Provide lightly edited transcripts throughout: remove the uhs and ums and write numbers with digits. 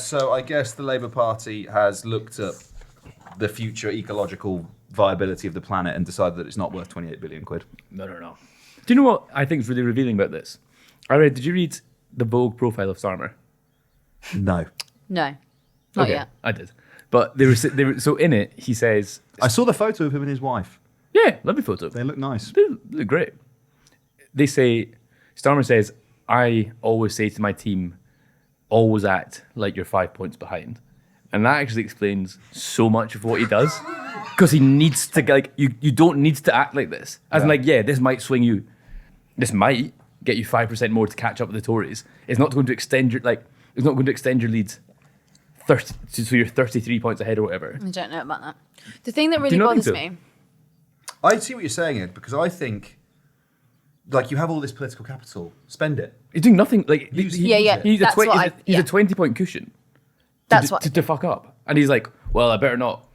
So I guess the Labour Party has looked at the future ecological viability of the planet and decided that it's not worth 28 billion quid. No. Do you know what I think is really revealing about this? Did you read the Vogue profile of Starmer? No. No, not yet. I did. But they were so in it, he says... I saw the photo of him and his wife. Yeah, lovely photo. They look nice. They look great. They say, Starmer says, I always say to my team, always act like you're 5 points behind. And that actually explains so much of what he does. Because he needs to, like, you don't need to act like this. As in, like, this might swing you. This might get you 5% more to catch up with the Tories. It's not going to extend your, lead 30, so you're 33 points ahead or whatever. I don't know about that. The thing that really bothers me... I see what you're saying, Ed, because I think, like, you have all this political capital, spend it. He's doing nothing, like... He's a 20-point cushion to fuck up. And he's like, well, I better not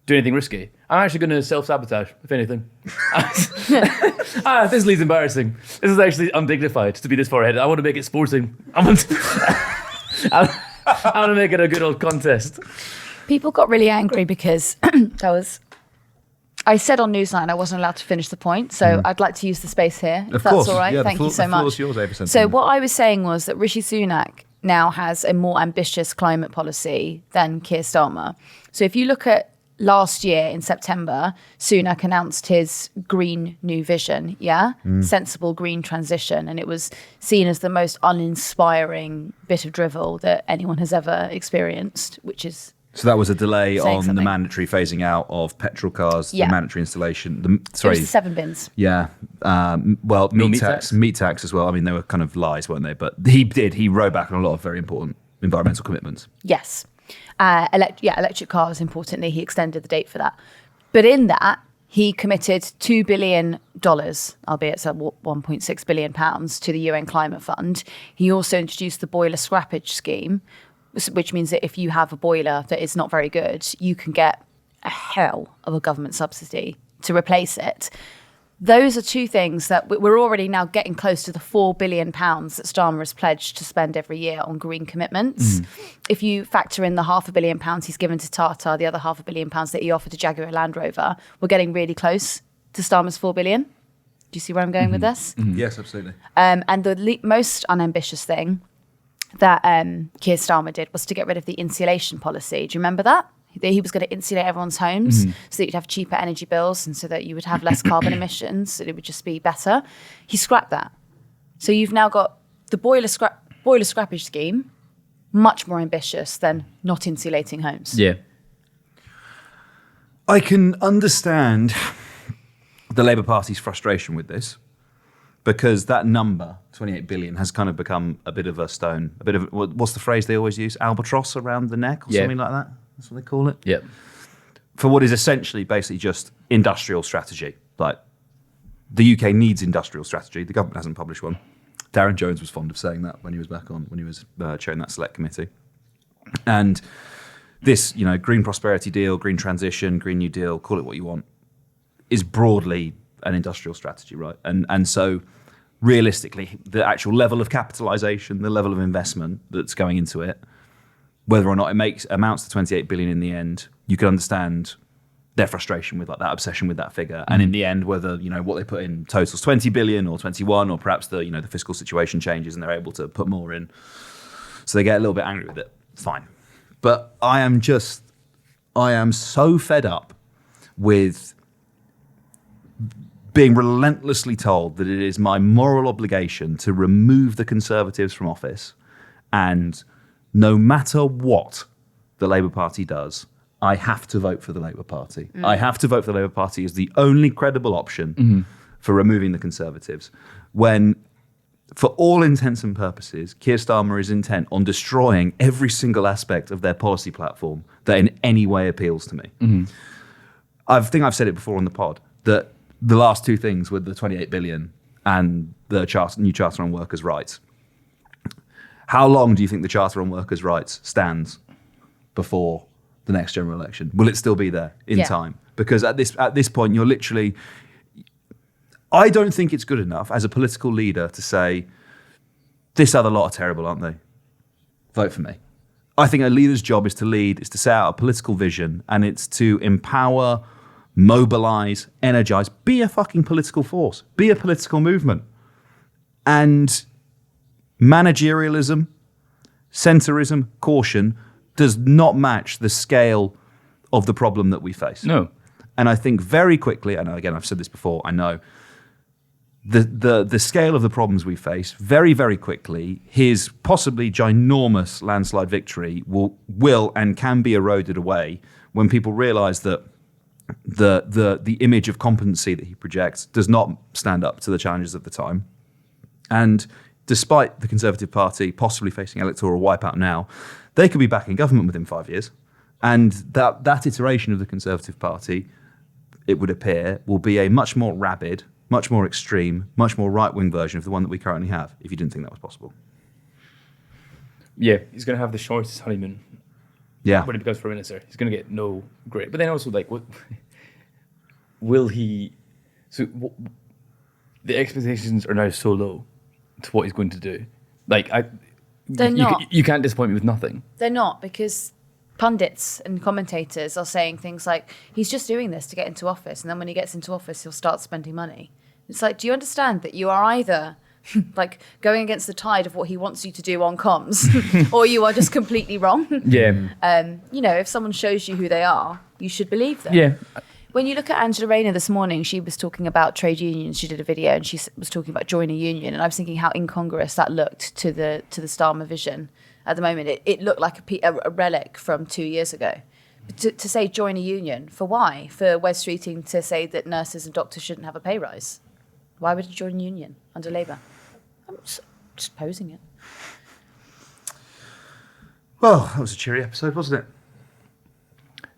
do anything risky. I'm actually going to self-sabotage, if anything. This lead's embarrassing. This is actually undignified to be this far ahead. I want to make it sporting. I want to make it a good old contest. People got really angry because I said on Newsline I wasn't allowed to finish the point, so I'd like to use the space here, if that's all right. Yeah, Thank you so much. Yours, so what I was saying was that Rishi Sunak now has a more ambitious climate policy than Keir Starmer. So if you look at last year in September, Sunak announced his Green New Vision, sensible green transition, and it was seen as the most uninspiring bit of drivel that anyone has ever experienced, which is... So that was a delay on something. the mandatory phasing out of petrol cars, the mandatory installation. It was the 7 bins. Yeah. Meat tax as well. I mean, they were kind of lies, weren't they? But he rode back on a lot of very important environmental commitments. Yes. Electric cars, importantly, he extended the date for that. But in that, he committed $2 billion, albeit it's £1.6 billion, to the UN Climate Fund. He also introduced the boiler scrappage scheme, which means that if you have a boiler that is not very good, you can get a hell of a government subsidy to replace it. Those are two things that we're already now getting close to the £4 billion that Starmer has pledged to spend every year on green commitments. If you factor in the £500 million he's given to Tata, the other £500 million that he offered to Jaguar Land Rover, we're getting really close to Starmer's £4 billion. Do you see where I'm going with this? Yes, absolutely. And the most unambitious thing that Keir Starmer did was to get rid of the insulation policy. Do you remember that? He was going to insulate everyone's homes so that you'd have cheaper energy bills and so that you would have less carbon emissions, so it would just be better. He scrapped that. So you've now got the boiler scrappage scheme, much more ambitious than not insulating homes. Yeah. I can understand the Labour Party's frustration with this, because that number, 28 billion, has kind of become a bit of a stone, a bit of, what's the phrase they always use? Albatross around the neck or something like that? That's what they call it? Yep. For what is essentially basically just industrial strategy. Like, the UK needs industrial strategy. The government hasn't published one. Darren Jones was fond of saying that when he was back on, when he was chairing that select committee. And this, green prosperity deal, green transition, Green New Deal, call it what you want, is broadly an industrial strategy, right? And so realistically, the actual level of capitalisation, the level of investment that's going into it, whether or not it amounts to 28 billion in the end, you can understand their frustration with that obsession with that figure. And in the end, whether what they put in totals 20 billion or 21, or perhaps the fiscal situation changes and they're able to put more in, so they get a little bit angry with it. Fine, but I am so fed up with being relentlessly told that it is my moral obligation to remove the Conservatives from office, and no matter what the Labour Party does, I have to vote for the Labour Party. I have to vote for the Labour Party as the only credible option for removing the Conservatives, when, for all intents and purposes, Keir Starmer is intent on destroying every single aspect of their policy platform that in any way appeals to me. I think I've said it before on the pod, that the last two things were the 28 billion and the new Charter on Workers' Rights. How long do you think the Charter on Workers' Rights stands before the next general election? Will it still be there in time? Because at this point, you're literally... I don't think it's good enough as a political leader to say, this other lot are terrible, aren't they? Vote for me. I think a leader's job is to lead, is to set out a political vision, and it's to empower, mobilize, energize, be a fucking political force, be a political movement. And managerialism, centrism, caution does not match the scale of the problem that we face. No. And I think very quickly, and again, I've said this before, I know, the scale of the problems we face, very, very quickly, his possibly ginormous landslide victory will and can be eroded away when people realize that the image of competency that he projects does not stand up to the challenges of the time. And despite the Conservative Party possibly facing electoral wipeout now, they could be back in government within 5 years. And that iteration of the Conservative Party, it would appear, will be a much more rabid, much more extreme, much more right-wing version of the one that we currently have, if you didn't think that was possible. Yeah, he's going to have the shortest honeymoon. Yeah. When he becomes Prime Minister. He's going to get no great. But then also, like, what will he... So the expectations are now so low to what he's going to do. Like, They're not. You can't disappoint me with nothing. They're not, because pundits and commentators are saying things like, he's just doing this to get into office, and then when he gets into office, he'll start spending money. It's like, do you understand that you are either like going against the tide of what he wants you to do on comms, or you are just completely wrong? Yeah. You know, if someone shows you who they are, you should believe them. Yeah. When you look at Angela Rayner this morning, she was talking about trade unions. She did a video and she was talking about join a union. And I was thinking how incongruous that looked to the Starmer vision. At the moment, it looked like a relic from 2 years ago. To say join a union, for why? For Wes Streeting to say that nurses and doctors shouldn't have a pay rise. Why would he join a union under Labour? I'm just posing it. Well, that was a cheery episode, wasn't it?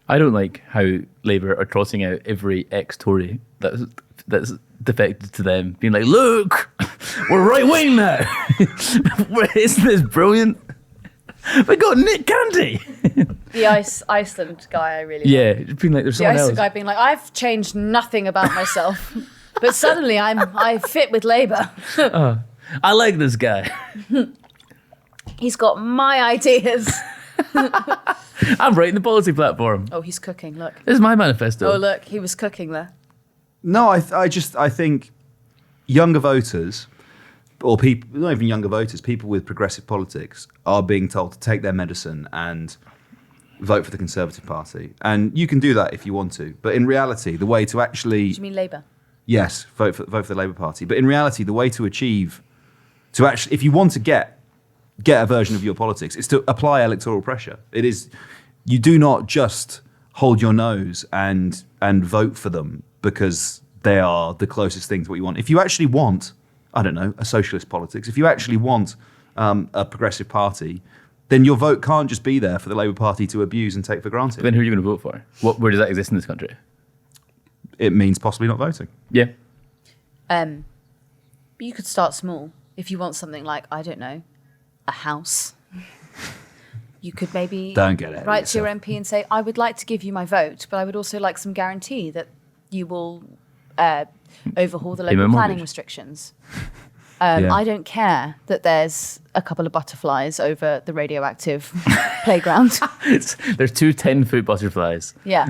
I don't like how Labour are trotting out every ex-Tory that's defected to them, being like, look, we're right-wing now. Isn't this brilliant? We got Nick Candy. The Iceland guy, I really Yeah, like. it's been like there's The someone Iceland else. guy being like, I've changed nothing about myself, but suddenly I fit with Labour. I like this guy. He's got my ideas. I'm writing the policy platform. Oh, he's cooking, look. This is my manifesto. Oh, look, he was cooking there. No, I think younger voters, or people, not even younger voters, people with progressive politics are being told to take their medicine and vote for the Conservative Party. And you can do that if you want to. But in reality, the way to actually... Do you mean Labour? Yes, vote for the Labour Party. But in reality, the way to achieve, to actually, if you want to get a version of your politics, is to apply electoral pressure. It is, you do not just hold your nose and vote for them because they are the closest thing to what you want. If you actually want, I don't know, a socialist politics, if you actually want a progressive party, then your vote can't just be there for the Labour Party to abuse and take for granted. Then who are you going to vote for? Where does that exist in this country? It means possibly not voting. Yeah. But you could start small. If you want something like, I don't know, a house, you could maybe Don't get it. write to your MP and say, I would like to give you my vote, but I would also like some guarantee that you will overhaul the local planning restrictions. Yeah. I don't care that there's a couple of butterflies over the radioactive playground. There's two 10-foot butterflies. Yeah.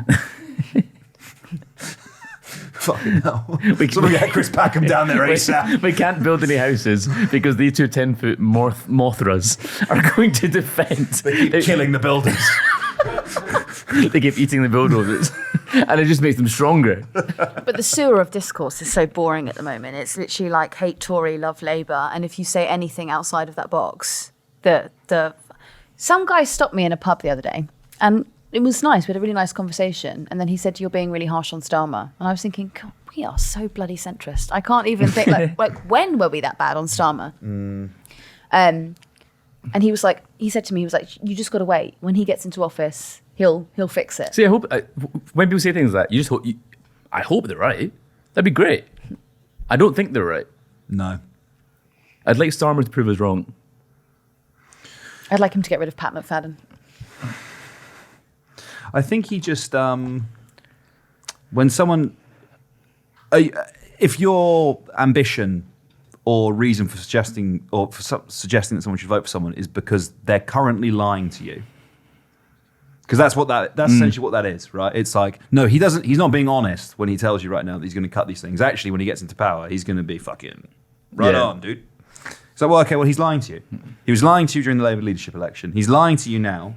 Fucking hell. Someone get Chris Packham down there ASAP. We can't build any houses because these two 10-foot Mothras are going to defend. They keep killing the builders. They keep eating the bulldozers. And it just makes them stronger. But the sewer of discourse is so boring at the moment. It's literally like hate Tory, love Labour. And if you say anything outside of that box, some guy stopped me in a pub the other day, and it was nice. We had a really nice conversation. And then he said, you're being really harsh on Starmer. And I was thinking, God, we are so bloody centrist. I can't even think, like when were we that bad on Starmer? And he said to me, you just got to wait. When he gets into office, he'll fix it. See, I hope, when people say things like that, you just hope, I hope they're right. That'd be great. I don't think they're right. No. I'd like Starmer to prove us wrong. I'd like him to get rid of Pat McFadden. I think he just, when someone, if your ambition or reason for suggesting that someone should vote for someone is because they're currently lying to you, Because that's essentially what that is, right? It's like, no, he's not being honest when he tells you right now that he's going to cut these things. Actually, when he gets into power, he's going to be fucking right on, dude. So, well, okay, well, he's lying to you. He was lying to you during the Labour leadership election. He's lying to you now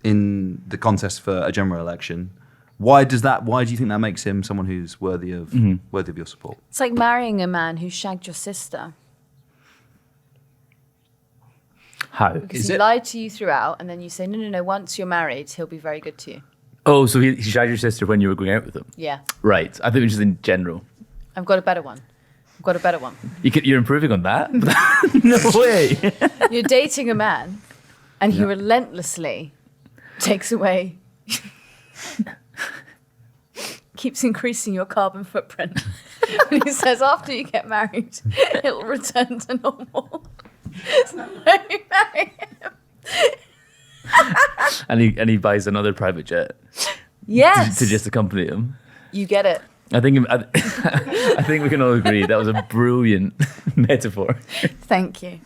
in the contest for a general election. Why do you think that makes him someone who's worthy of your support? It's like marrying a man who shagged your sister. How? Because he lied to you throughout, and then you say, no, once you're married, he'll be very good to you. Oh, so he shagged your sister when you were going out with him? Yeah. Right. I think it was just in general. I've got a better one. You're improving on that? No way. You're dating a man, and he relentlessly takes away, keeps increasing your carbon footprint. And he says after you get married, it'll return to normal. So you marry him. and he buys another private jet. Yes. To just accompany him. You get it. I think we can all agree that was a brilliant metaphor. Thank you.